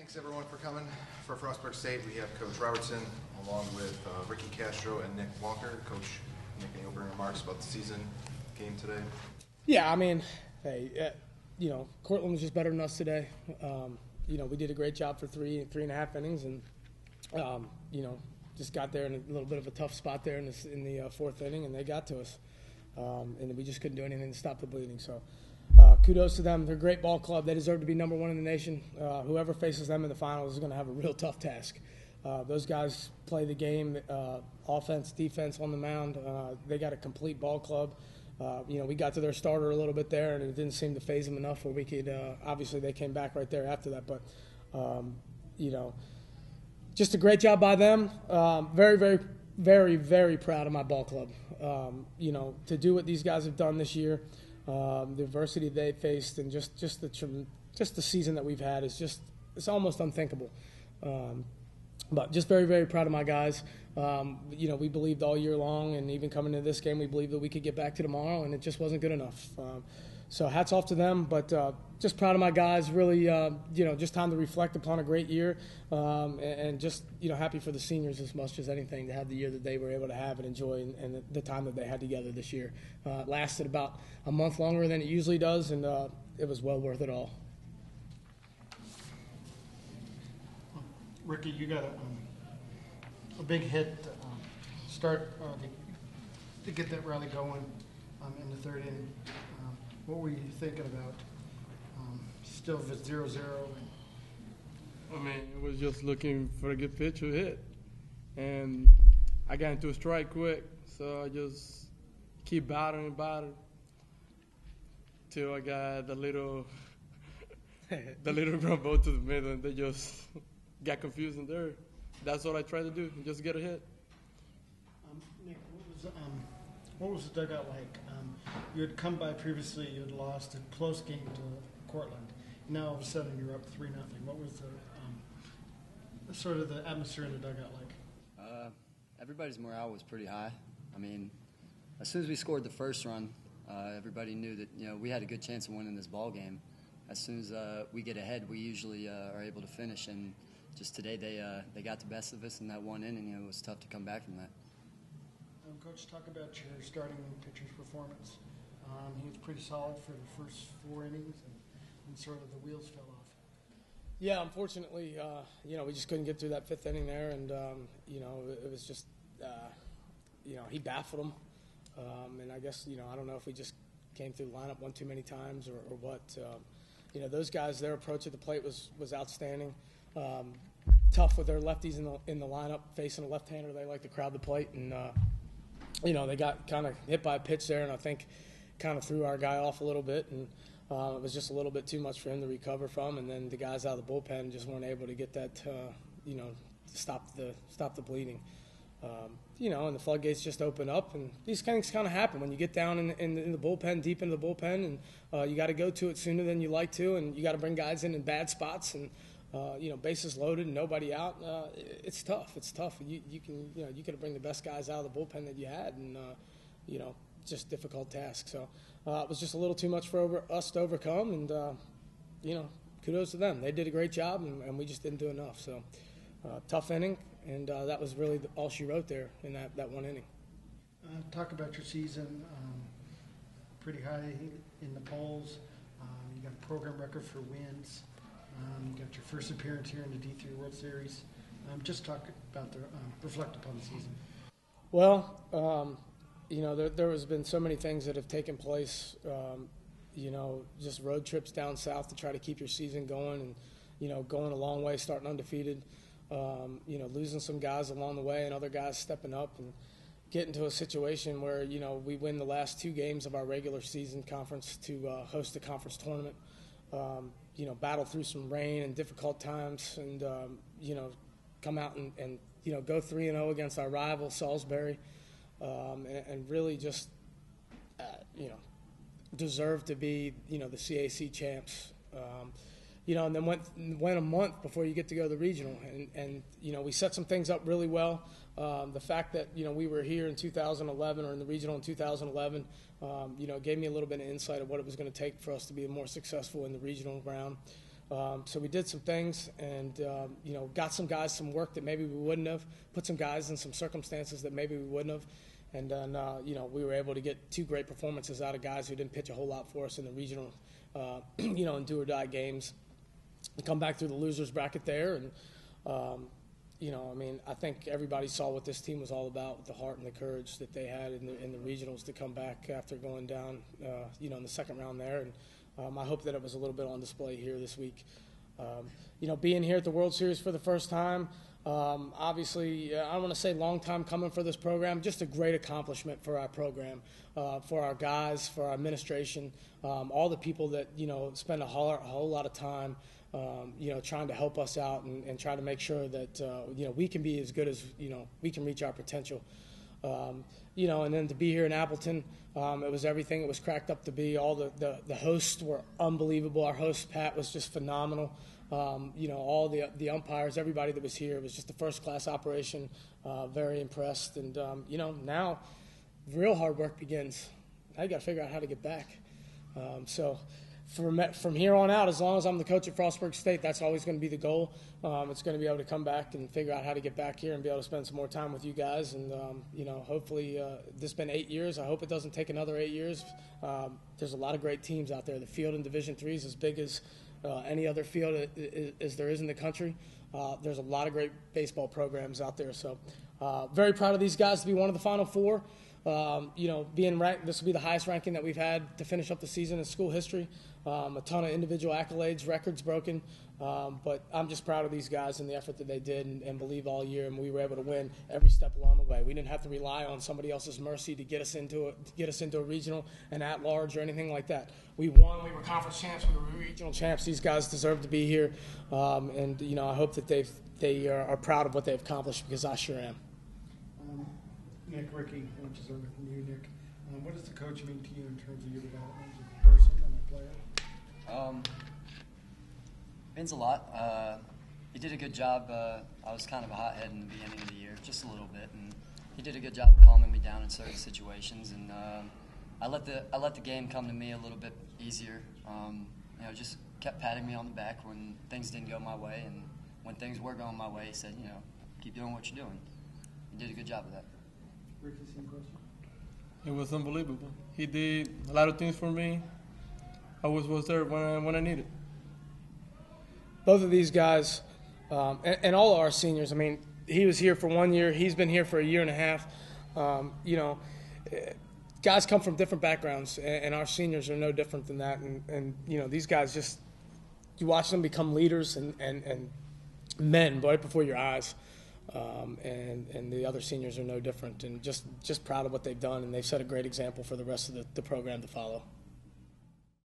Thanks everyone for coming. For Frostburg State, we have Coach Robertson along with Ricky Castro and Nick Walker. Coach, make any opening remarks about the season game today? Yeah, I mean, hey, Cortland was just better than us today. We did a great job for three and a half innings, and just got there in a little bit of a tough spot there in the fourth inning, and they got to us, and we just couldn't do anything to stop the bleeding. So. Kudos to them. They're a great ball club. They deserve to be number one in the nation. Whoever faces them in the finals is going to have a real tough task. Those guys play the game, offense, defense on the mound. They got a complete ball club. We got to their starter a little bit there, and it didn't seem to faze them enough where we could obviously they came back right there after that. But, just a great job by them. Very, very, very, very proud of my ball club. To do what these guys have done this year. The adversity they faced and just the season that we've had is it's almost unthinkable. But just very, very proud of my guys. We believed all year long, and even coming into this game, we believed that we could get back to tomorrow, and it just wasn't good enough. So hats off to them, but just proud of my guys. Really, just time to reflect upon a great year, and just happy for the seniors as much as anything to have the year that they were able to have and enjoy, and the time that they had together this year. It lasted about a month longer than it usually does, and it was well worth it all. Ricky, you got a big hit start to get that rally going in the third inning. What were you thinking about? Still if it's 0-0? I mean, it was just looking for a good pitch to hit. And I got into a strike quick, so I just keep battering till I got the little ground ball to the middle, and they just got confused in there. That's what I tried to do, just get a hit. Nick, what was the dugout like? You had come by previously, you had lost a close game to Cortland. Now all of a sudden you're up 3-0. What was the sort of the atmosphere in the dugout like? Everybody's morale was pretty high. I mean, as soon as we scored the first run, everybody knew that we had a good chance of winning this ball game. As soon as we get ahead, we usually are able to finish. And just today, they got the best of us in that one inning. It was tough to come back from that. Coach, talk about your starting pitcher's performance. He was pretty solid for the first 4 innings, and sort of the wheels fell off. Yeah, unfortunately, we just couldn't get through that fifth inning there, and it was just, he baffled him, and I guess I don't know if we just came through the lineup one too many times or what. Those guys, their approach at the plate was outstanding. Tough with their lefties in the lineup facing a left-hander. They like to crowd the plate, and they got kind of hit by a pitch there, and I think kind of threw our guy off a little bit, and it was just a little bit too much for him to recover from. And then the guys out of the bullpen just weren't able to get that, stop the bleeding. And the floodgates just open up, and these things kind of happen when you get down in the bullpen, deep into the bullpen, and you got to go to it sooner than you like to, and you got to bring guys in bad spots, and bases loaded and nobody out. It's tough. You could bring the best guys out of the bullpen that you had, and just difficult task. So it was just a little too much for us to overcome, and kudos to them. They did a great job, and we just didn't do enough. So tough inning, and that was really all she wrote there in that one inning. Talk about your season. Pretty high in the polls. You got a program record for wins. You got your first appearance here in the D3 World Series. Just talk about reflect upon the season. Well, there has been so many things that have taken place. Just road trips down south to try to keep your season going, and going a long way, starting undefeated. Losing some guys along the way, and other guys stepping up, and getting to a situation where we win the last 2 games of our regular season conference to host a conference tournament. Battle through some rain and difficult times, and come out and go 3-0 against our rival Salisbury, and really just deserve to be the CAC champs. And then went a month before you get to go to the regional, and we set some things up really well. The fact that we were here in 2011 or in the regional in 2011, gave me a little bit of insight of what it was going to take for us to be more successful in the regional round. So we did some things and, got some guys some work that maybe we wouldn't have, put some guys in some circumstances that maybe we wouldn't have. And then, we were able to get 2 great performances out of guys who didn't pitch a whole lot for us in the regional, in do-or-die games. We come back through the losers bracket there. And, I think everybody saw what this team was all about with the heart and the courage that they had in the regionals to come back after going down, in the second round there. And I hope that it was a little bit on display here this week. Being here at the World Series for the first time, obviously, I don't want to say long time coming for this program, just a great accomplishment for our program, for our guys, for our administration, all the people that, spend a whole lot of time, trying to help us out and try to make sure that, we can be as good as, we can reach our potential. And then to be here in Appleton, it was everything it was cracked up to be. All the hosts were unbelievable. Our host, Pat, was just phenomenal. All the umpires, everybody that was here, it was just a first-class operation. Very impressed. And, now real hard work begins. Now you got to figure out how to get back. So from here on out, as long as I'm the coach at Frostburg State, that's always going to be the goal. It's going to be able to come back and figure out how to get back here and be able to spend some more time with you guys. And, hopefully this has been 8 years. I hope it doesn't take another 8 years. There's a lot of great teams out there. The field in Division III is as big as any other field as there is in the country. There's a lot of great baseball programs out there. So very proud of these guys to be one of the Final Four. Being ranked, this will be the highest ranking that we've had to finish up the season in school history. A ton of individual accolades, records broken. But I'm just proud of these guys and the effort that they did and believe all year, and we were able to win every step along the way. We didn't have to rely on somebody else's mercy to get us into a regional and at large or anything like that. We won. We were conference champs. We were regional champs. These guys deserve to be here, and I hope that they are proud of what they've accomplished, because I sure am. Nick, Ricky, which is over from you, Nick. What does the coach mean to you in terms of your development as a person and a player? Means a lot. He did a good job. I was kind of a hothead in the beginning of the year, just a little bit, and he did a good job of calming me down in certain situations. And I let the game come to me a little bit easier. Just kept patting me on the back when things didn't go my way, and when things were going my way, he said, keep doing what you're doing. He did a good job of that. Ricky, same question. It was unbelievable. He did a lot of things for me. I was there when I needed. Both of these guys, and all of our seniors, he was here for 1 year. He's been here for a year and a half. Guys come from different backgrounds, and our seniors are no different than that. And these guys just, you watch them become leaders and men right before your eyes. And the other seniors are no different, and just proud of what they've done, and they've set a great example for the rest of the program to follow.